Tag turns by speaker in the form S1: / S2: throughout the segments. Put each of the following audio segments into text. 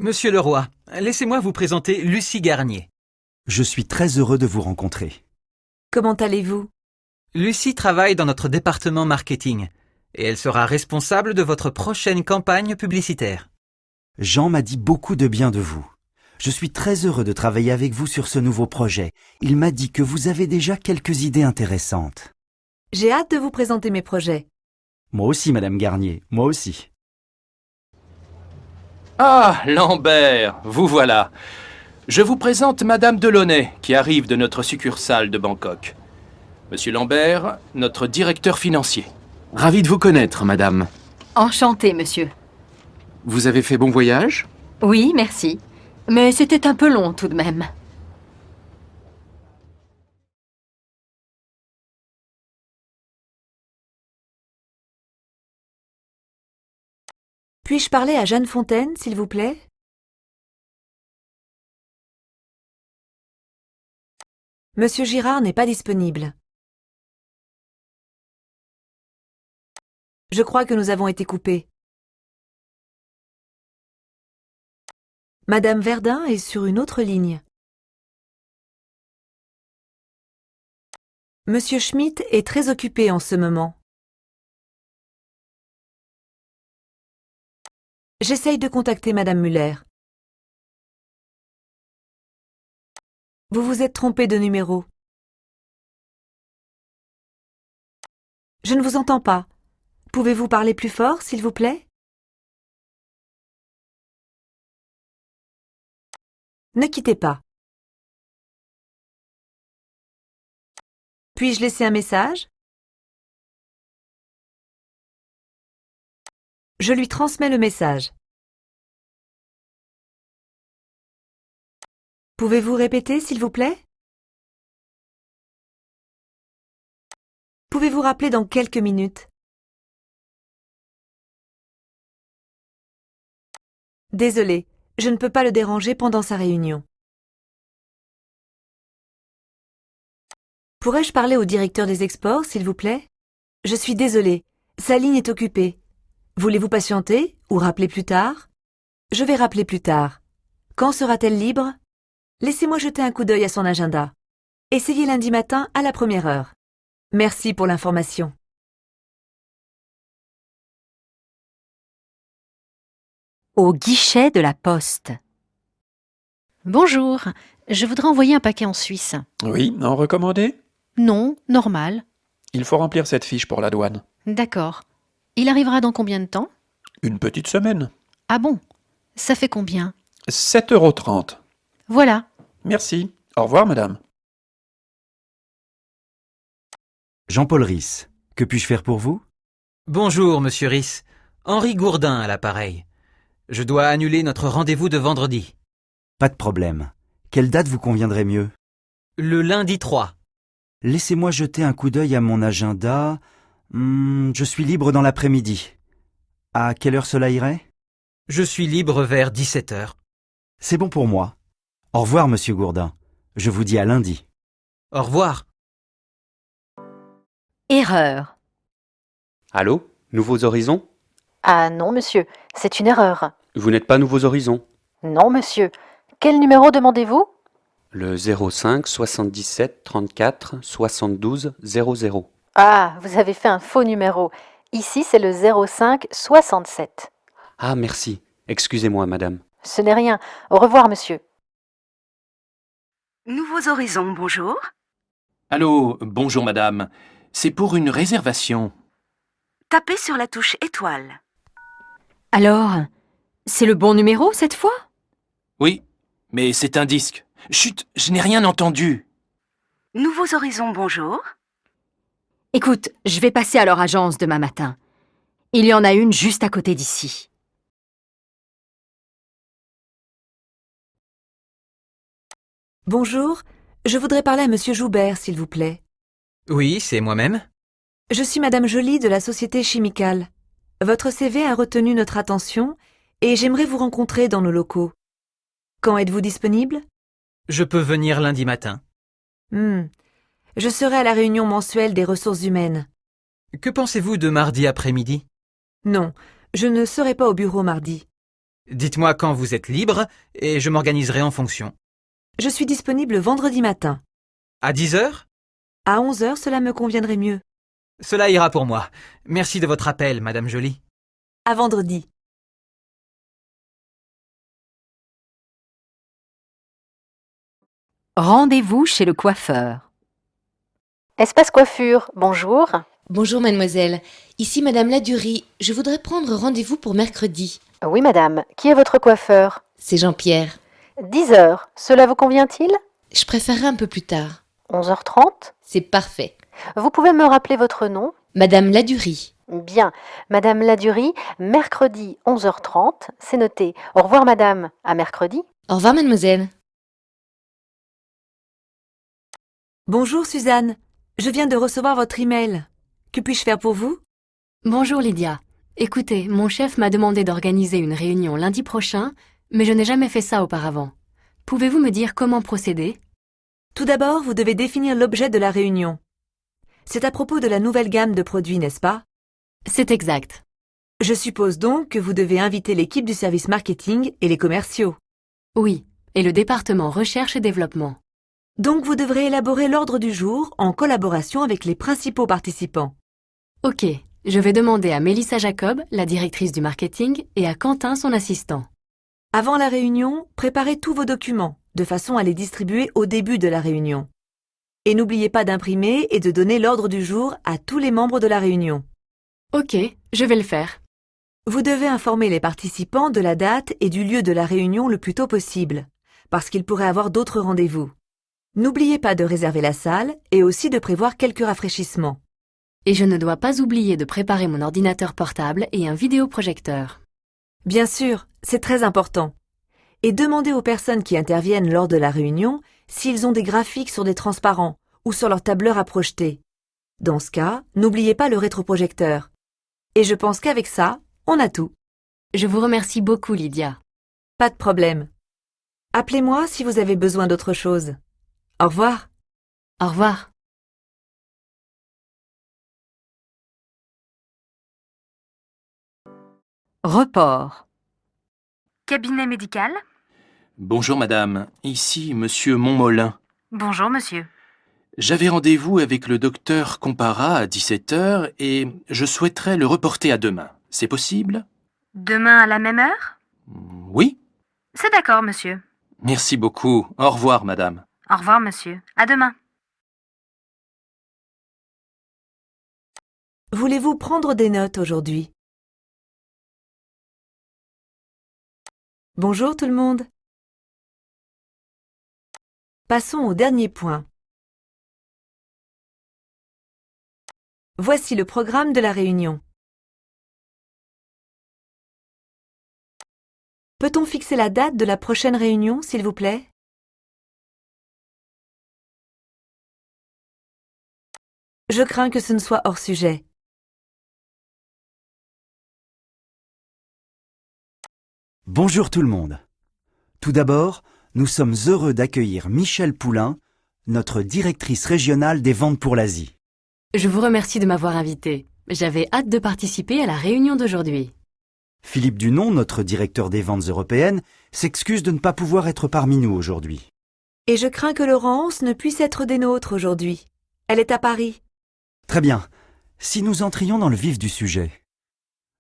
S1: Monsieur Leroy, laissez-moi vous présenter Lucie Garnier.
S2: Je suis très heureux de vous rencontrer.
S3: Comment allez-vous?
S1: Lucie travaille dans notre département marketing et elle sera responsable de votre prochaine campagne publicitaire.
S2: Jean m'a dit beaucoup de bien de vous. Je suis très heureux de travailler avec vous sur ce nouveau projet. Il m'a dit que vous avez déjà quelques idées intéressantes.
S3: J'ai hâte de vous présenter mes projets.
S2: Moi aussi, Madame Garnier, moi aussi.
S4: Ah, Lambert, vous voilà. Je vous présente Madame Delaunay, qui arrive de notre succursale de Bangkok. Monsieur Lambert, notre directeur financier.
S5: Ravi de vous connaître, madame.
S6: Enchanté, monsieur.
S5: Vous avez fait bon voyage?
S6: Oui, merci. Mais c'était un peu long tout de même.
S3: Puis-je parler à Jeanne Fontaine, s'il vous plaît? Monsieur Girard n'est pas disponible. Je crois que nous avons été coupés. Madame Verdun est sur une autre ligne. Monsieur Schmitt est très occupé en ce moment. J'essaye de contacter Madame Muller. Vous vous êtes trompé de numéro. Je ne vous entends pas. Pouvez-vous parler plus fort, s'il vous plaît? Ne quittez pas. Puis-je laisser un message? Je lui transmets le message. Pouvez-vous répéter, s'il vous plaît? Pouvez-vous rappeler dans quelques minutes? Désolé, je ne peux pas le déranger pendant sa réunion. Pourrais-je parler au directeur des exports, s'il vous plaît? Je suis désolée, sa ligne est occupée. Voulez-vous patienter ou rappeler plus tard? Je vais rappeler plus tard. Quand sera-t-elle libre? Laissez-moi jeter un coup d'œil à son agenda. Essayez lundi matin à la 1re heure. Merci pour l'information.
S6: Au guichet de la poste.
S7: Bonjour, je voudrais envoyer un paquet en Suisse.
S8: Oui, en recommandé?
S7: Non, normal.
S8: Il faut remplir cette fiche pour la douane.
S7: D'accord. Il arrivera dans combien de temps?
S8: Une petite semaine.
S7: Ah bon? Ça fait combien?
S8: 7,30 €.
S7: Voilà.
S8: Merci. Au revoir, madame.
S2: Jean-Paul Riss, que puis-je faire pour vous?
S1: Bonjour, monsieur Riss. Henri Gourdin à l'appareil. Je dois annuler notre rendez-vous de vendredi.
S2: Pas de problème. Quelle date vous conviendrait mieux?
S1: Le lundi 3.
S2: Laissez-moi jeter un coup d'œil à mon agenda. Je suis libre dans l'après-midi. À quelle heure cela irait?
S1: Je suis libre vers 17 heures.
S2: C'est bon pour moi. Au revoir, monsieur Gourdin. Je vous dis à lundi.
S1: Au revoir.
S6: Erreur.
S5: Allô? Nouveaux Horizons?
S9: Ah non, monsieur, c'est une erreur.
S5: Vous n'êtes pas Nouveaux Horizons?
S9: Non, monsieur. Quel numéro demandez-vous?
S5: Le 05 77 34 72 00.
S9: Ah, vous avez fait un faux numéro. Ici, c'est le 05 67.
S5: Ah, merci. Excusez-moi, madame.
S9: Ce n'est rien. Au revoir, monsieur.
S10: Nouveaux Horizons, bonjour.
S4: Allô, bonjour madame. C'est pour une réservation.
S10: Tapez sur la touche étoile.
S6: Alors, c'est le bon numéro cette fois?
S4: Oui, mais c'est un disque. Chut, je n'ai rien entendu.
S10: Nouveaux Horizons, bonjour.
S6: Écoute, je vais passer à leur agence demain matin. Il y en a une juste à côté d'ici.
S3: Bonjour, je voudrais parler à Monsieur Joubert, s'il vous plaît.
S1: Oui, c'est moi-même.
S3: Je suis Madame Joly de la société Chimicale. Votre CV a retenu notre attention et j'aimerais vous rencontrer dans nos locaux. Quand êtes-vous disponible?
S1: Je peux venir lundi matin.
S3: Je serai à la réunion mensuelle des ressources humaines.
S1: Que pensez-vous de mardi après-midi?
S3: Non, je ne serai pas au bureau mardi.
S1: Dites-moi quand vous êtes libre et je m'organiserai en fonction.
S3: Je suis disponible vendredi matin.
S1: À 10 heures?
S3: À 11 heures, cela me conviendrait mieux.
S1: Cela ira pour moi. Merci de votre appel, Madame Joly.
S3: À vendredi.
S6: Rendez-vous chez le coiffeur.
S9: Espace coiffure, bonjour.
S11: Bonjour mademoiselle, ici madame Ladurie. Je voudrais prendre rendez-vous pour mercredi.
S9: Oui, madame. Qui est votre coiffeur?
S11: C'est Jean-Pierre.
S9: 10 heures. Cela vous convient-il?
S11: Je préférerais un peu plus tard.
S9: 11h30?
S11: C'est parfait.
S9: Vous pouvez me rappeler votre nom?
S11: Madame Ladurie.
S9: Bien. Madame Ladurie, mercredi 11h30, c'est noté. Au revoir, madame. À mercredi.
S11: Au revoir mademoiselle.
S3: Bonjour Suzanne. Je viens de recevoir votre email. Que puis-je faire pour vous?
S12: Bonjour Lydia. Écoutez, mon chef m'a demandé d'organiser une réunion lundi prochain, mais je n'ai jamais fait ça auparavant. Pouvez-vous me dire comment procéder?
S3: Tout d'abord, vous devez définir l'objet de la réunion. C'est à propos de la nouvelle gamme de produits, n'est-ce pas?
S12: C'est exact.
S3: Je suppose donc que vous devez inviter l'équipe du service marketing et les commerciaux.
S12: Oui, et le département recherche et développement.
S3: Donc vous devrez élaborer l'ordre du jour en collaboration avec les principaux participants.
S12: Ok, je vais demander à Mélissa Jacob, la directrice du marketing, et à Quentin, son assistant.
S3: Avant la réunion, préparez tous vos documents, de façon à les distribuer au début de la réunion. Et n'oubliez pas d'imprimer et de donner l'ordre du jour à tous les membres de la réunion.
S12: Ok, je vais le faire.
S3: Vous devez informer les participants de la date et du lieu de la réunion le plus tôt possible, parce qu'ils pourraient avoir d'autres rendez-vous. N'oubliez pas de réserver la salle et aussi de prévoir quelques rafraîchissements.
S12: Et je ne dois pas oublier de préparer mon ordinateur portable et un vidéoprojecteur.
S3: Bien sûr, c'est très important. Et demandez aux personnes qui interviennent lors de la réunion s'ils ont des graphiques sur des transparents ou sur leur tableur à projeter. Dans ce cas, n'oubliez pas le rétroprojecteur. Et je pense qu'avec ça, on a tout.
S12: Je vous remercie beaucoup, Lydia.
S3: Pas de problème. Appelez-moi si vous avez besoin d'autre chose. Au revoir.
S12: Au revoir.
S6: Report.
S10: Cabinet médical?
S4: Bonjour madame, ici monsieur Montmolin.
S10: Bonjour monsieur.
S4: J'avais rendez-vous avec le docteur Compara à 17 heures et je souhaiterais le reporter à demain. C'est possible?
S10: Demain à la même heure?
S4: Oui?
S10: C'est d'accord monsieur.
S4: Merci beaucoup. Au revoir madame.
S10: Au revoir monsieur. À demain.
S3: Voulez-vous prendre des notes aujourd'hui? Bonjour tout le monde. Passons au dernier point. Voici le programme de la réunion. Peut-on fixer la date de la prochaine réunion, s'il vous plaît? Je crains que ce ne soit hors sujet.
S2: Bonjour tout le monde. Tout d'abord, nous sommes heureux d'accueillir Michel Poulain, notre directrice régionale des ventes pour l'Asie.
S12: Je vous remercie de m'avoir invité. J'avais hâte de participer à la réunion d'aujourd'hui.
S2: Philippe Dunon, notre directeur des ventes européennes, s'excuse de ne pas pouvoir être parmi nous aujourd'hui.
S3: Et je crains que Laurence ne puisse être des nôtres aujourd'hui. Elle est à Paris.
S2: Très bien. Si nous entrions dans le vif du sujet.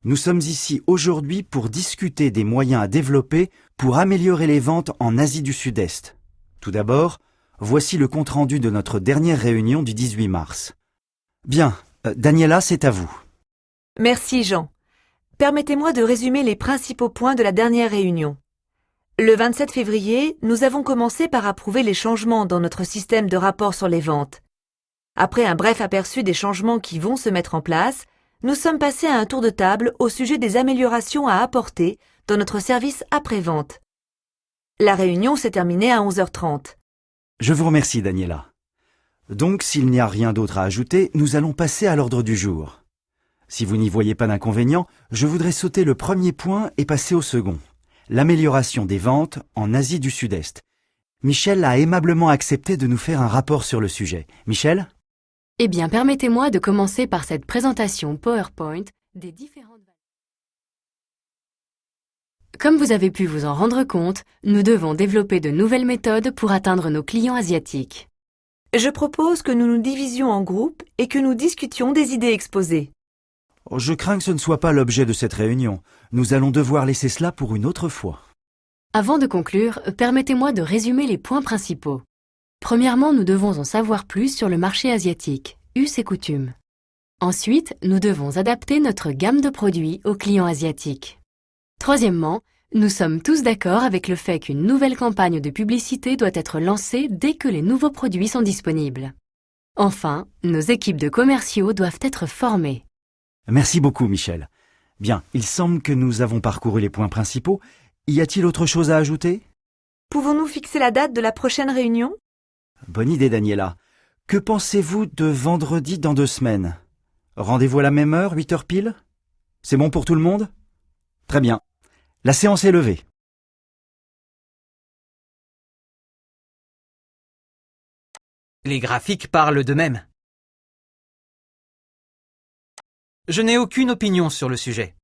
S2: Nous sommes ici aujourd'hui pour discuter des moyens à développer pour améliorer les ventes en Asie du Sud-Est. Tout d'abord, voici le compte-rendu de notre dernière réunion du 18 mars. Bien, Daniela, c'est à vous.
S3: Merci Jean. Permettez-moi de résumer les principaux points de la dernière réunion. Le 27 février, nous avons commencé par approuver les changements dans notre système de rapport sur les ventes. Après un bref aperçu des changements qui vont se mettre en place, nous sommes passés à un tour de table au sujet des améliorations à apporter dans notre service après-vente. La réunion s'est terminée à 11h30.
S2: Je vous remercie, Daniela. Donc, s'il n'y a rien d'autre à ajouter, nous allons passer à l'ordre du jour. Si vous n'y voyez pas d'inconvénient, je voudrais sauter le premier point et passer au second. L'amélioration des ventes en Asie du Sud-Est. Michel a aimablement accepté de nous faire un rapport sur le sujet. Michel ?
S12: Eh bien, permettez-moi de commencer par cette présentation PowerPoint des différentes... Comme vous avez pu vous en rendre compte, nous devons développer de nouvelles méthodes pour atteindre nos clients asiatiques.
S3: Je propose que nous nous divisions en groupes et que nous discutions des idées exposées.
S2: Je crains que ce ne soit pas l'objet de cette réunion. Nous allons devoir laisser cela pour une autre fois.
S12: Avant de conclure, permettez-moi de résumer les points principaux. Premièrement, nous devons en savoir plus sur le marché asiatique, us et coutumes. Ensuite, nous devons adapter notre gamme de produits aux clients asiatiques. Troisièmement, nous sommes tous d'accord avec le fait qu'une nouvelle campagne de publicité doit être lancée dès que les nouveaux produits sont disponibles. Enfin, nos équipes de commerciaux doivent être formées.
S2: Merci beaucoup, Michel. Bien, il semble que nous avons parcouru les points principaux. Y a-t-il autre chose à ajouter?
S3: Pouvons-nous fixer la date de la prochaine réunion?
S2: Bonne idée, Daniela. Que pensez-vous de vendredi dans 2 semaines? Rendez-vous à la même heure, 8 heures pile? C'est bon pour tout le monde? Très bien. La séance est levée.
S1: Les graphiques parlent d'eux-mêmes. Je n'ai aucune opinion sur le sujet.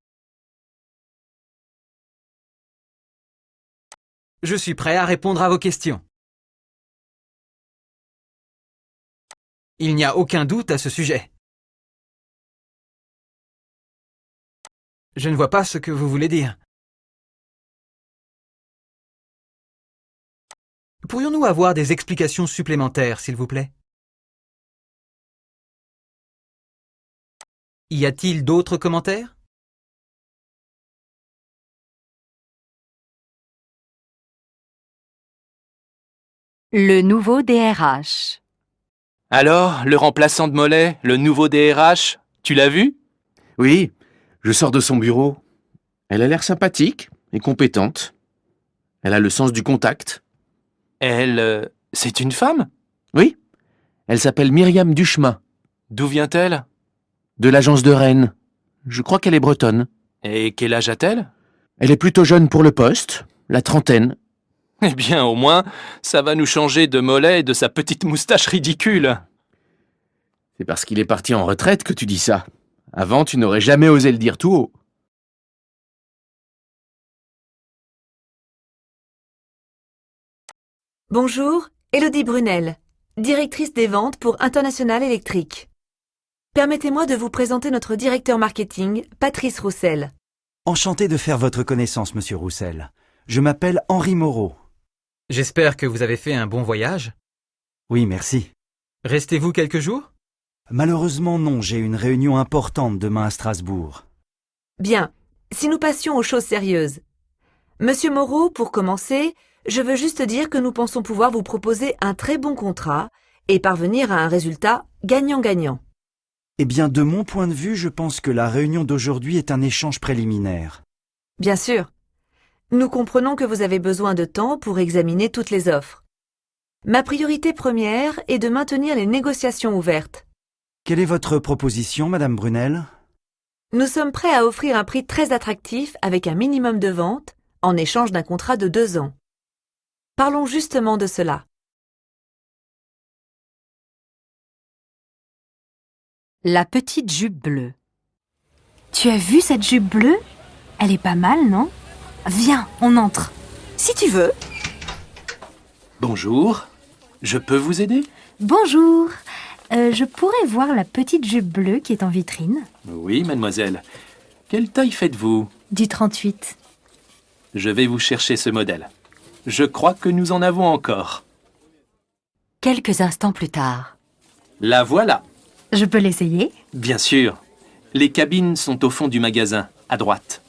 S1: Je suis prêt à répondre à vos questions. Il n'y a aucun doute à ce sujet. Je ne vois pas ce que vous voulez dire. Pourrions-nous avoir des explications supplémentaires, s'il vous plaît? Y a-t-il d'autres commentaires?
S6: Le nouveau DRH.
S4: Alors, le remplaçant de Mollet, le nouveau DRH, tu l'as vu?
S13: Oui, je sors de son bureau. Elle a l'air sympathique et compétente. Elle a le sens du contact.
S4: Elle, c'est une femme?
S13: Oui, elle s'appelle Myriam Duchemin.
S4: D'où vient-elle?
S13: De l'agence de Rennes. Je crois qu'elle est bretonne.
S4: Et quel âge a-t-elle?
S13: Elle est plutôt jeune pour le poste, la trentaine.
S4: Eh bien, au moins, ça va nous changer de Mollet et de sa petite moustache ridicule.
S13: C'est parce qu'il est parti en retraite que tu dis ça. Avant, tu n'aurais jamais osé le dire tout haut.
S3: Bonjour, Élodie Brunel, directrice des ventes pour International Electric. Permettez-moi de vous présenter notre directeur marketing, Patrice Roussel.
S2: Enchanté de faire votre connaissance, Monsieur Roussel. Je m'appelle Henri Moreau.
S1: J'espère que vous avez fait un bon voyage.
S2: Oui, merci.
S1: Restez-vous quelques jours?
S2: Malheureusement non, j'ai une réunion importante demain à Strasbourg.
S3: Bien, si nous passions aux choses sérieuses. Monsieur Moreau, pour commencer, je veux juste dire que nous pensons pouvoir vous proposer un très bon contrat et parvenir à un résultat gagnant-gagnant.
S2: Eh bien, de mon point de vue, je pense que la réunion d'aujourd'hui est un échange préliminaire.
S3: Bien sûr. Nous comprenons que vous avez besoin de temps pour examiner toutes les offres. Ma priorité première est de maintenir les négociations ouvertes.
S2: Quelle est votre proposition, Madame Brunel?
S3: Nous sommes prêts à offrir un prix très attractif avec un minimum de vente en échange d'un contrat de 2 ans. Parlons justement de cela.
S6: La petite jupe bleue.
S14: Tu as vu cette jupe bleue? Elle est pas mal, non? Viens, on entre. Si tu veux.
S4: Bonjour, je peux vous aider?
S14: Bonjour. Je pourrais voir la petite jupe bleue qui est en vitrine?
S4: Oui, mademoiselle. Quelle taille faites-vous?
S14: Du 38.
S4: Je vais vous chercher ce modèle. Je crois que nous en avons encore.
S6: Quelques instants plus tard.
S4: La voilà.
S14: Je peux l'essayer?
S4: Bien sûr. Les cabines sont au fond du magasin, à droite.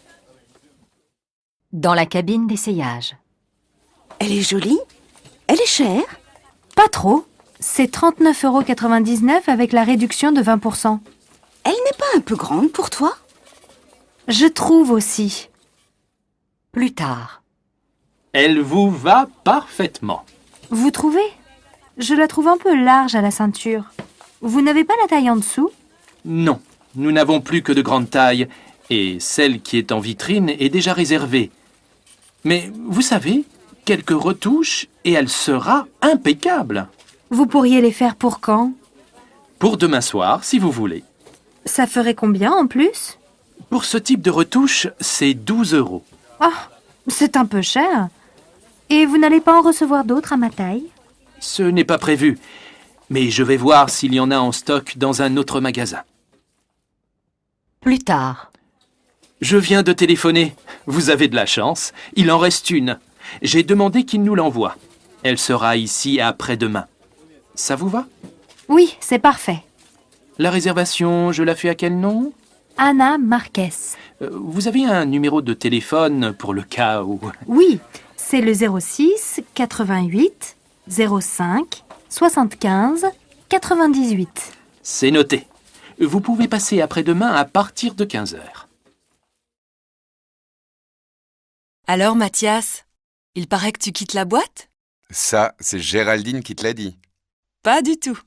S6: Dans la cabine d'essayage.
S14: Elle est jolie? Elle est chère? Pas trop. C'est 39,99 € avec la réduction de 20%. Elle n'est pas un peu grande pour toi? Je trouve aussi.
S6: Plus tard.
S4: Elle vous va parfaitement.
S14: Vous trouvez? Je la trouve un peu large à la ceinture. Vous n'avez pas la taille en dessous?
S4: Non, nous n'avons plus que de grandes tailles, et celle qui est en vitrine est déjà réservée. Mais vous savez, quelques retouches et elle sera impeccable.
S14: Vous pourriez les faire pour quand?
S4: Pour demain soir, si vous voulez.
S14: Ça ferait combien en plus?
S4: Pour ce type de retouche, c'est 12 €.
S14: Ah, C'est un peu cher. Et vous n'allez pas en recevoir d'autres à ma taille?
S4: Ce n'est pas prévu, mais je vais voir s'il y en a en stock dans un autre magasin.
S6: Plus tard.
S4: Je viens de téléphoner. Vous avez de la chance. Il en reste une. J'ai demandé qu'il nous l'envoie. Elle sera ici après-demain. Ça vous va?
S14: Oui, c'est parfait.
S4: La réservation, je la fais à quel nom?
S14: Anna Marquez.
S4: Vous avez un numéro de téléphone pour le cas où...
S14: Oui, c'est le 06 88 05 75 98.
S4: C'est noté. Vous pouvez passer après-demain à partir de 15 heures.
S15: Alors, Mathias, il paraît que tu quittes la boîte?
S16: Ça, c'est Géraldine qui te l'a dit.
S15: Pas du tout.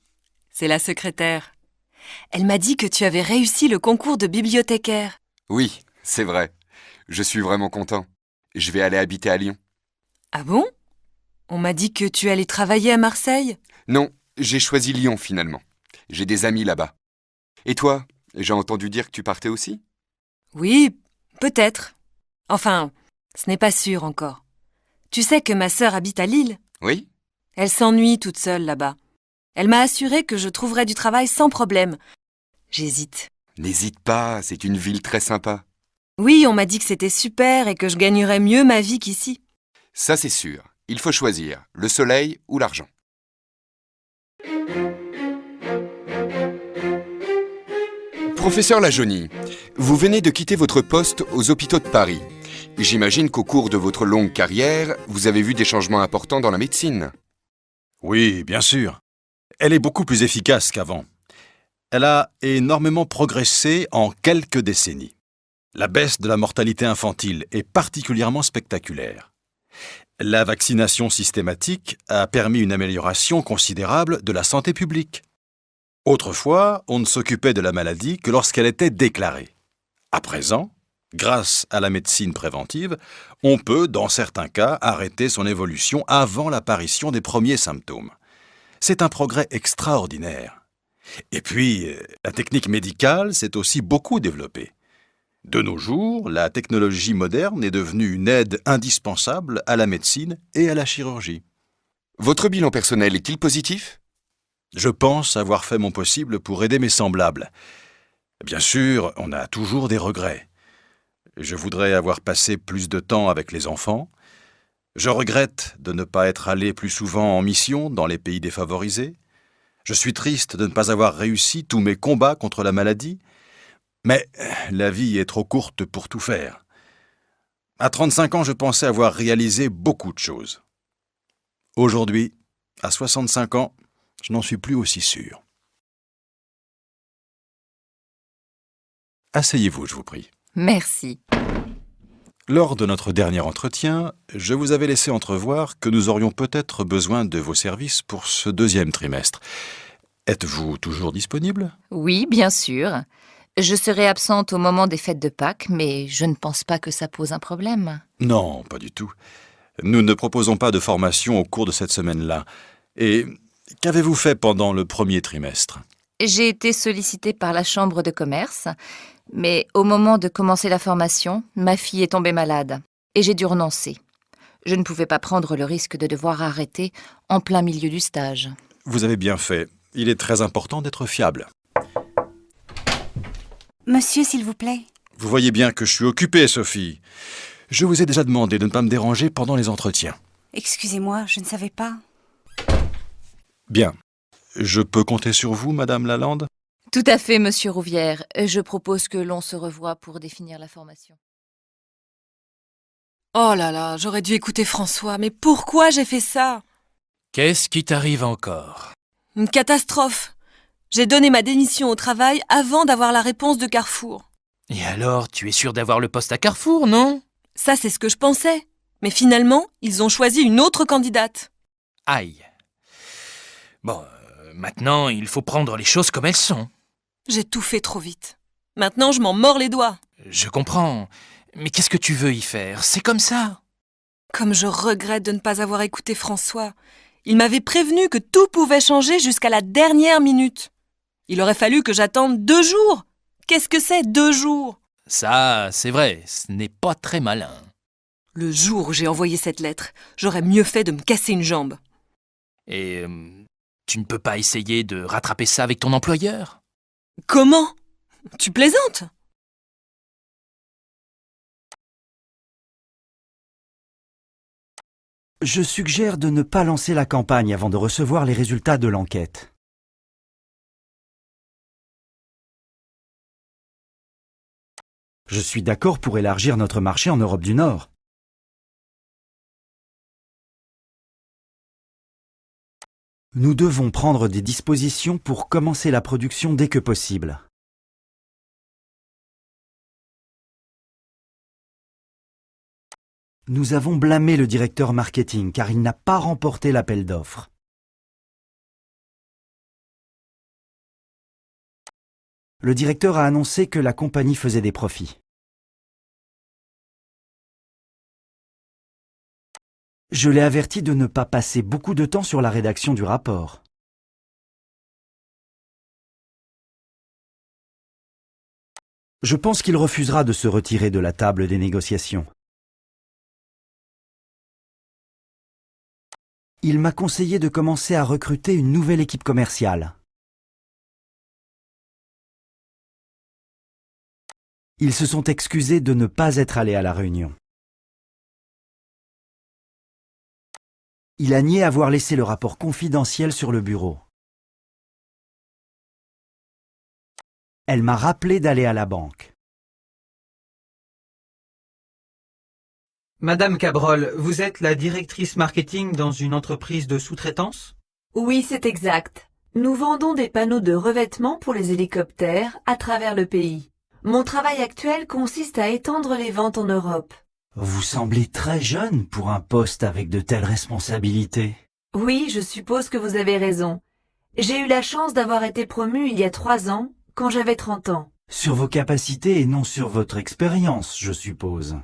S15: C'est la secrétaire. Elle m'a dit que tu avais réussi le concours de bibliothécaire.
S16: Oui, c'est vrai. Je suis vraiment content. Je vais aller habiter à Lyon.
S15: Ah bon? On m'a dit que tu allais travailler à Marseille.
S16: Non, j'ai choisi Lyon finalement. J'ai des amis là-bas. Et toi, j'ai entendu dire que tu partais aussi?
S15: Oui, peut-être. Enfin, ce n'est pas sûr encore. Tu sais que ma sœur habite à Lille?
S16: Oui?
S15: Elle s'ennuie toute seule là-bas. Elle m'a assuré que je trouverais du travail sans problème. J'hésite.
S16: N'hésite pas, c'est une ville très sympa.
S15: Oui, on m'a dit que c'était super et que je gagnerais mieux ma vie qu'ici.
S16: Ça c'est sûr. Il faut choisir, le soleil ou l'argent. Professeur Lajonie, vous venez de quitter votre poste aux hôpitaux de Paris. J'imagine qu'au cours de votre longue carrière, vous avez vu des changements importants dans la médecine.
S17: Oui, bien sûr. Elle est beaucoup plus efficace qu'avant. Elle a énormément progressé en quelques décennies. La baisse de la mortalité infantile est particulièrement spectaculaire. La vaccination systématique a permis une amélioration considérable de la santé publique. Autrefois, on ne s'occupait de la maladie que lorsqu'elle était déclarée. À présent, grâce à la médecine préventive, on peut, dans certains cas, arrêter son évolution avant l'apparition des premiers symptômes. C'est un progrès extraordinaire. Et puis, la technique médicale s'est aussi beaucoup développée. De nos jours, la technologie moderne est devenue une aide indispensable à la médecine et à la chirurgie.
S16: Votre bilan personnel est-il positif?
S17: Je pense avoir fait mon possible pour aider mes semblables. Bien sûr, on a toujours des regrets. Je voudrais avoir passé plus de temps avec les enfants. Je regrette de ne pas être allé plus souvent en mission dans les pays défavorisés. Je suis triste de ne pas avoir réussi tous mes combats contre la maladie. Mais la vie est trop courte pour tout faire. À 35 ans, je pensais avoir réalisé beaucoup de choses. Aujourd'hui, à 65 ans, je n'en suis plus aussi sûr. Asseyez-vous, je vous prie.
S18: Merci.
S17: Lors de notre dernier entretien, je vous avais laissé entrevoir que nous aurions peut-être besoin de vos services pour ce deuxième trimestre. Êtes-vous toujours disponible?
S18: Oui, bien sûr. Je serai absente au moment des fêtes de Pâques, mais je ne pense pas que ça pose un problème.
S17: Non, pas du tout. Nous ne proposons pas de formation au cours de cette semaine-là. Et qu'avez-vous fait pendant le premier trimestre?
S18: J'ai été sollicitée par la chambre de commerce, mais au moment de commencer la formation, ma fille est tombée malade et j'ai dû renoncer. Je ne pouvais pas prendre le risque de devoir arrêter en plein milieu du stage.
S17: Vous avez bien fait. Il est très important d'être fiable.
S14: Monsieur, s'il vous plaît.
S17: Vous voyez bien que je suis occupé, Sophie. Je vous ai déjà demandé de ne pas me déranger pendant les entretiens.
S14: Excusez-moi, je ne savais pas.
S17: Bien. Je peux compter sur vous, Madame Lalande?
S18: Tout à fait, Monsieur Rouvière. Je propose que l'on se revoie pour définir la formation.
S15: Oh là là, j'aurais dû écouter François, mais pourquoi j'ai fait ça?
S4: Qu'est-ce qui t'arrive encore?
S15: Une catastrophe. J'ai donné ma démission au travail avant d'avoir la réponse de Carrefour.
S4: Et alors, tu es sûr d'avoir le poste à Carrefour, non?
S15: Ça, c'est ce que je pensais. Mais finalement, ils ont choisi une autre candidate.
S4: Aïe. Bon, maintenant, il faut prendre les choses comme elles sont.
S15: J'ai tout fait trop vite. Maintenant, je m'en mords les doigts.
S4: Je comprends. Mais qu'est-ce que tu veux y faire? C'est comme ça.
S15: Comme je regrette de ne pas avoir écouté François. Il m'avait prévenu que tout pouvait changer jusqu'à la dernière minute. Il aurait fallu que j'attende 2 jours. Qu'est-ce que c'est, 2 jours?
S4: Ça, c'est vrai, ce n'est pas très malin.
S15: Le jour où j'ai envoyé cette lettre, j'aurais mieux fait de me casser une jambe.
S4: Et tu ne peux pas essayer de rattraper ça avec ton employeur?
S15: Comment? Tu plaisantes?
S2: Je suggère de ne pas lancer la campagne avant de recevoir les résultats de l'enquête. Je suis d'accord pour élargir notre marché en Europe du Nord. Nous devons prendre des dispositions pour commencer la production dès que possible. Nous avons blâmé le directeur marketing car il n'a pas remporté l'appel d'offres. Le directeur a annoncé que la compagnie faisait des profits. Je l'ai averti de ne pas passer beaucoup de temps sur la rédaction du rapport. Je pense qu'il refusera de se retirer de la table des négociations. Il m'a conseillé de commencer à recruter une nouvelle équipe commerciale. Ils se sont excusés de ne pas être allés à la réunion. Il a nié avoir laissé le rapport confidentiel sur le bureau. Elle m'a rappelé d'aller à la banque.
S1: Madame Cabrol, vous êtes la directrice marketing dans une entreprise de sous-traitance?
S3: Oui, c'est exact. Nous vendons des panneaux de revêtement pour les hélicoptères à travers le pays. Mon travail actuel consiste à étendre les ventes en Europe.
S2: Vous semblez très jeune pour un poste avec de telles responsabilités.
S3: Oui, je suppose que vous avez raison. J'ai eu la chance d'avoir été promue il y a 3 ans, quand j'avais 30 ans.
S2: Sur vos capacités et non sur votre expérience, je suppose.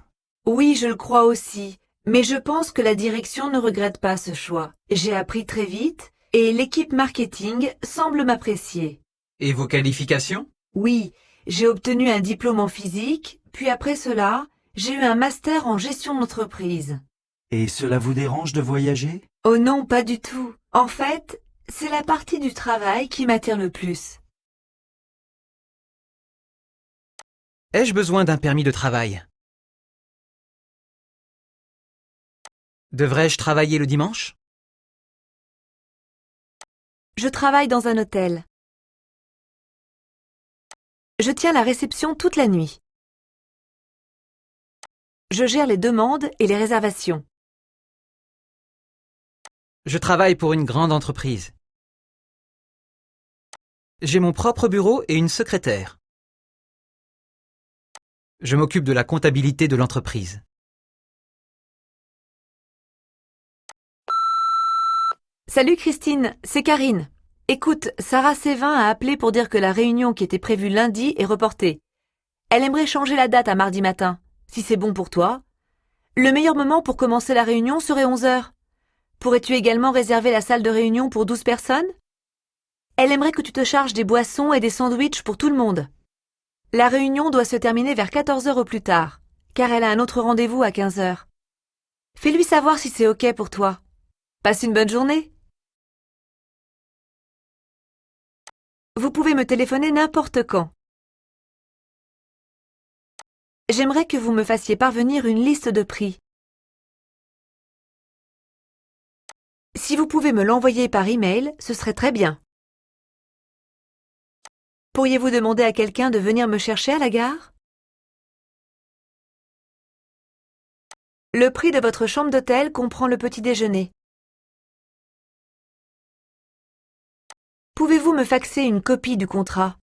S3: Oui, je le crois aussi, mais je pense que la direction ne regrette pas ce choix. J'ai appris très vite et l'équipe marketing semble m'apprécier.
S1: Et vos qualifications?
S3: Oui, j'ai obtenu un diplôme en physique, puis après cela, j'ai eu un master en gestion d'entreprise.
S2: Et cela vous dérange de voyager?
S3: Oh non, pas du tout. En fait, c'est la partie du travail qui m'attire le plus.
S1: Ai-je besoin d'un permis de travail? Devrais-je travailler le dimanche?
S3: Je travaille dans un hôtel. Je tiens la réception toute la nuit. Je gère les demandes et les réservations.
S1: Je travaille pour une grande entreprise. J'ai mon propre bureau et une secrétaire. Je m'occupe de la comptabilité de l'entreprise.
S3: Salut Christine, c'est Karine. Écoute, Sarah Sévin a appelé pour dire que la réunion qui était prévue lundi est reportée. Elle aimerait changer la date à mardi matin, si c'est bon pour toi. Le meilleur moment pour commencer la réunion serait 11 heures. Pourrais-tu également réserver la salle de réunion pour 12 personnes? Elle aimerait que tu te charges des boissons et des sandwichs pour tout le monde. La réunion doit se terminer vers 14 heures au plus tard, car elle a un autre rendez-vous à 15 heures. Fais-lui savoir si c'est OK pour toi. Passe une bonne journée. Vous pouvez me téléphoner n'importe quand. J'aimerais que vous me fassiez parvenir une liste de prix. Si vous pouvez me l'envoyer par email, ce serait très bien. Pourriez-vous demander à quelqu'un de venir me chercher à la gare? Le prix de votre chambre d'hôtel comprend le petit déjeuner. Pouvez-vous me faxer une copie du contrat?